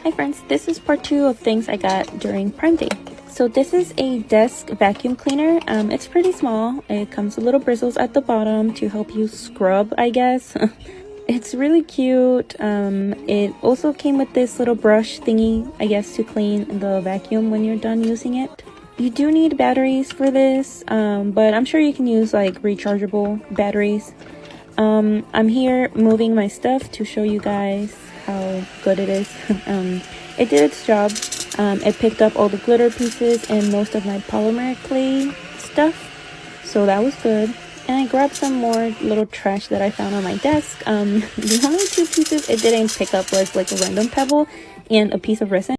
Hi friends, this is part 2 of things I got during Prime Day. So this is a desk vacuum cleaner. It's pretty small. It comes with little bristles at the bottom to help you scrub, I guess. It's really cute. It also came with this little brush thingy, I guess, to clean the vacuum when you're done using it. You do need batteries for this, but I'm sure you can use like rechargeable batteries. I'm here moving my stuff to show you guys how good it is. It did its job. It picked up all the glitter pieces and most of my polymer clay stuff, so that was good. And I grabbed some more little trash that I found on my desk. The only two pieces it didn't pick up was like a random pebble and a piece of resin.